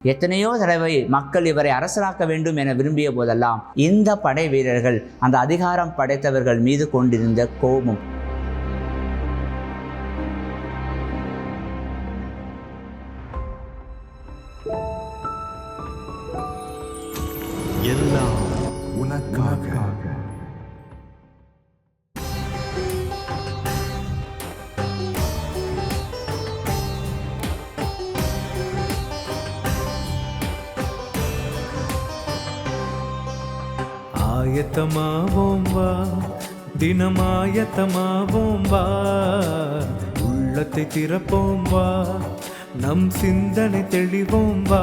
எத்தனையோ தடவை மக்கள் இவரை அரசராக்க வேண்டும் என விரும்பிய போதெல்லாம் இந்த படை வீரர்கள் அந்த அதிகாரம் படைத்தவர்கள் மீது கொண்டிருந்த கோபம், எல்லாம் உனக்காக. ஆயத்தமாவோம் வா, தினமாயத்தமாவோம் வா, உள்ளத்தை திறப்போம் வா, நம் சிந்தனை தெளிவோம் வா.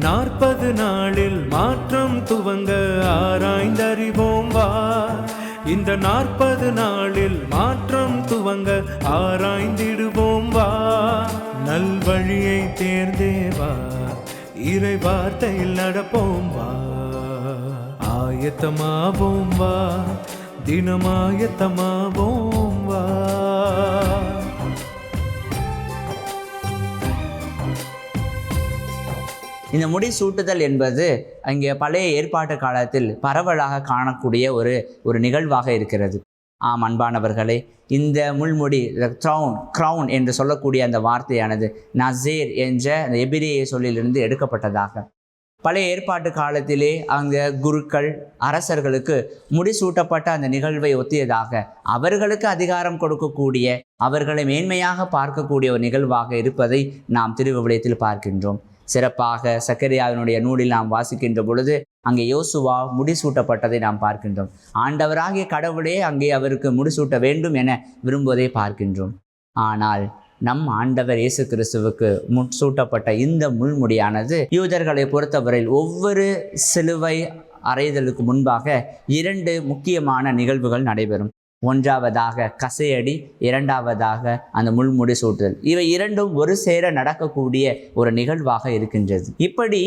40 நாளில் மாற்றம் துவங்க ஆராய்ந்தறிவோம் வா. இந்த 40 நாளில் மாற்றம் துவங்க ஆராய்ந்திடுவோம் வா. நல்வழியை தேர்ந்தேவா, இறை வார்த்தையில் நடப்போம் வா. ஆயத்தமாவோம் வா, தினமாயத்தமாவோம் வா. இந்த முடி சூட்டுதல் என்பது அங்கே பழைய ஏற்பாட்டு காலத்தில் பரவலாக காணக்கூடிய ஒரு நிகழ்வாக இருக்கிறது. ஆம் அன்பானவர்களே, இந்த முள்முடி க்ரௌன் என்று சொல்லக்கூடிய அந்த வார்த்தையானது நசேர் என்ற அந்த எபிரேய சொல்லிலிருந்து எடுக்கப்பட்டதாக. பழைய ஏற்பாட்டு காலத்திலே அங்கே குருக்கள் அரசர்களுக்கு முடிசூட்டப்பட்ட அந்த நிகழ்வை ஒத்தியதாக அவர்களுக்கு அதிகாரம் கொடுக்கக்கூடிய, அவர்களை மேன்மையாக பார்க்கக்கூடிய ஒரு நிகழ்வாக இருப்பதை நாம் திருவிவிலியத்தில் பார்க்கின்றோம். சிறப்பாக சக்கரியாவினுடைய நூலில் நாம் வாசிக்கின்ற பொழுது அங்கே யோசுவா முடிசூட்டப்பட்டதை நாம் பார்க்கின்றோம். ஆண்டவராகிய கடவுளே அங்கே அவருக்கு முடிசூட்ட வேண்டும் என விரும்புவதை பார்க்கின்றோம். ஆனால் நம் ஆண்டவர் இயேசு கிறிஸ்துவுக்கு முட்சூட்டப்பட்ட இந்த முள்முடியானது யூதர்களை பொறுத்தவரையில் ஒவ்வொரு சிலுவை அறைதலுக்கு முன்பாக 2 முக்கியமான நிகழ்வுகள் நடைபெறும். ஒன்றாவதாக கசையடி, இரண்டாவதாக அந்த முள்முடி சூட்டுதல். இவை 2ம் ஒரு சேர நடக்கக்கூடிய ஒரு நிகழ்வாக இருக்கின்றது. இப்படி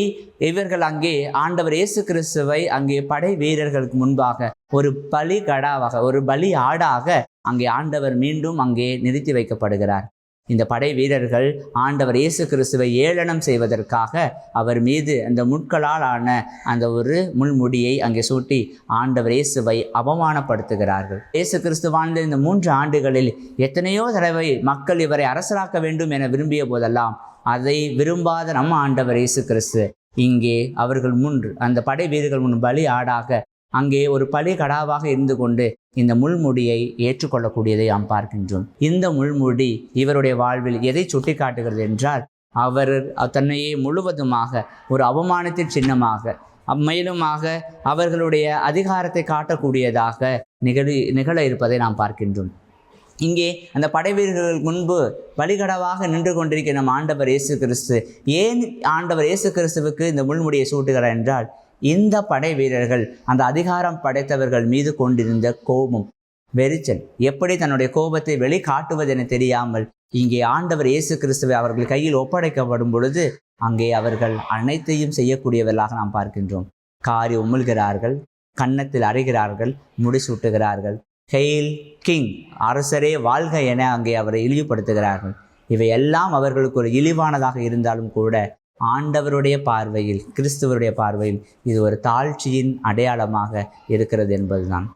இவர்கள் அங்கே ஆண்டவர் இயேசு கிறிஸ்துவை அங்கே படை வீரர்களுக்கு முன்பாக ஒரு பலிகடாவாக, ஒரு பலி ஆடாக அங்கே ஆண்டவர் மீண்டும் அங்கே நிறுத்தி வைக்கப்படுகிறார். இந்த படை வீரர்கள் ஆண்டவர் இயேசு கிறிஸ்துவை ஏளனம் செய்வதற்காக அவர் மீது அந்த முட்களால் ஆன அந்த ஒரு முள்முடியை அங்கே சூட்டி ஆண்டவர் இயேசுவை அவமானப்படுத்துகிறார்கள். இயேசு கிறிஸ்து வாழ்ந்த இந்த 3 ஆண்டுகளில் எத்தனையோ தடவை மக்கள் இவரை அரசராக்க வேண்டும் என விரும்பிய போதெல்லாம் அதை விரும்பாத நம்ம ஆண்டவர் இயேசு கிறிஸ்து இங்கே அவர்கள் முன், அந்த படை வீரர்கள் முன் பலி ஆடாக அங்கே ஒரு பலி கடாவாக இருந்து கொண்டு இந்த முள்முடியை ஏற்றுக்கொள்ளக்கூடியதை நாம் பார்க்கின்றோம். இந்த முள்முடி இவருடைய வாழ்வில் எதை சுட்டி காட்டுகிறது என்றால், அவர் தன்னையே முழுவதுமாக ஒரு அவமானத்தின் சின்னமாக, மேலுமாக அவர்களுடைய அதிகாரத்தை காட்டக்கூடியதாக நிகழ இருப்பதை நாம் பார்க்கின்றோம். இங்கே அந்த படை வீரர்கள் முன்பு பலிகடவாக நின்று கொண்டிருக்கிற நம் ஆண்டவர் இயேசு கிறிஸ்து ஏன் ஆண்டவர் இயேசு கிறிஸ்துவுக்கு இந்த முள்முடியை சூட்டுகிறார் என்றால், இந்த படை வீரர்கள் அந்த அதிகாரம் படைத்தவர்கள் மீது கொண்டிருந்த கோபம், வெறிச்சல், எப்படி தன்னுடைய கோபத்தை வெளிக்காட்டுவதென தெரியாமல் இங்கே ஆண்டவர் இயேசு கிறிஸ்துவை அவர்கள் கையில் ஒப்படைக்கப்படும் பொழுது அங்கே அவர்கள் அனைத்தையும் செய்யக்கூடியவர்களாக நாம் பார்க்கின்றோம். காரி உமிழ்கிறார்கள், கன்னத்தில் அறைகிறார்கள், முடிசூட்டுகிறார்கள். ஹெயில் கிங், அரசரே வாழ்க என அங்கே அவரை இழிவுபடுத்துகிறார்கள். இவையெல்லாம் அவர்களுக்கு ஒரு இழிவானதாக இருந்தாலும் கூட ஆண்டவருடைய பார்வையில், கிறிஸ்துவருடைய பார்வையில் இது ஒரு தாழ்ச்சியின் அடையாளமாக இருக்கிறது என்பதுதான்.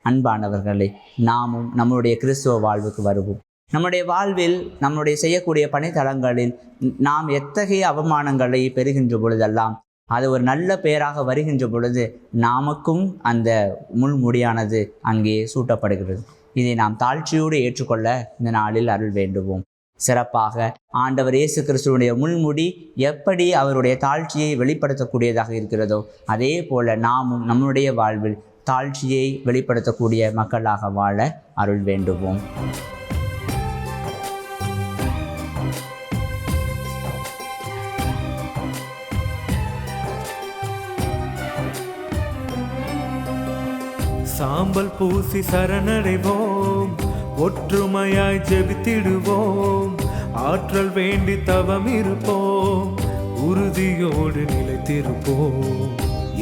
அன்பானவர்களே, நாமும் நம்முடைய கிறிஸ்துவ வாழ்வுக்கு வருவோம். நம்முடைய வாழ்வில் நம்முடைய செய்யக்கூடிய பணித்தளங்களில் நாம் எத்தகைய அவமானங்களை பெறுகின்ற பொழுதெல்லாம் அது ஒரு நல்ல பெயராக வருகின்ற பொழுது நமக்கும் அந்த முள்முடியானது அங்கே சூட்டப்படுகிறது. இதை நாம் தாழ்ச்சியோடு ஏற்றுக்கொள்ள இந்த நாளில் அருள் வேண்டுவோம். சிறப்பாக ஆண்டவர் இயேசு கிறிஸ்துவனுடைய முள்முடி எப்படி அவருடைய தாழ்ச்சியை வெளிப்படுத்தக்கூடியதாக இருக்கிறதோ அதே போல நாமும் நம்முடைய வாழ்வில் தாழ்ச்சியை வெளிப்படுத்தக்கூடிய மக்களாக வாழ அருள் வேண்டுவோம். சாம்பல் பூசி சரணடைவோம், ஒற்றுமையாய் ஜெபித்திடுவோம், ஆற்றல் வேண்டி தவம் இருப்போம், உறுதியோடு நிலைத்திருப்போம்,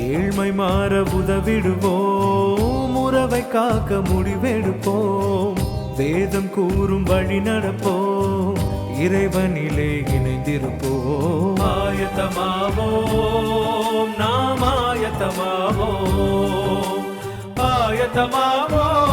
ஏழ்மை மாற உதவிடுவோம், உறவை காக்க முடிவெடுப்போம், வேதம் கூறும் வழி நடப்போம், இறைவனிலே இணைந்திருப்போம். ஆயத்தமாவோம், நாம் ஆயத்தமாவோம், ஆயத்தமாவோம்.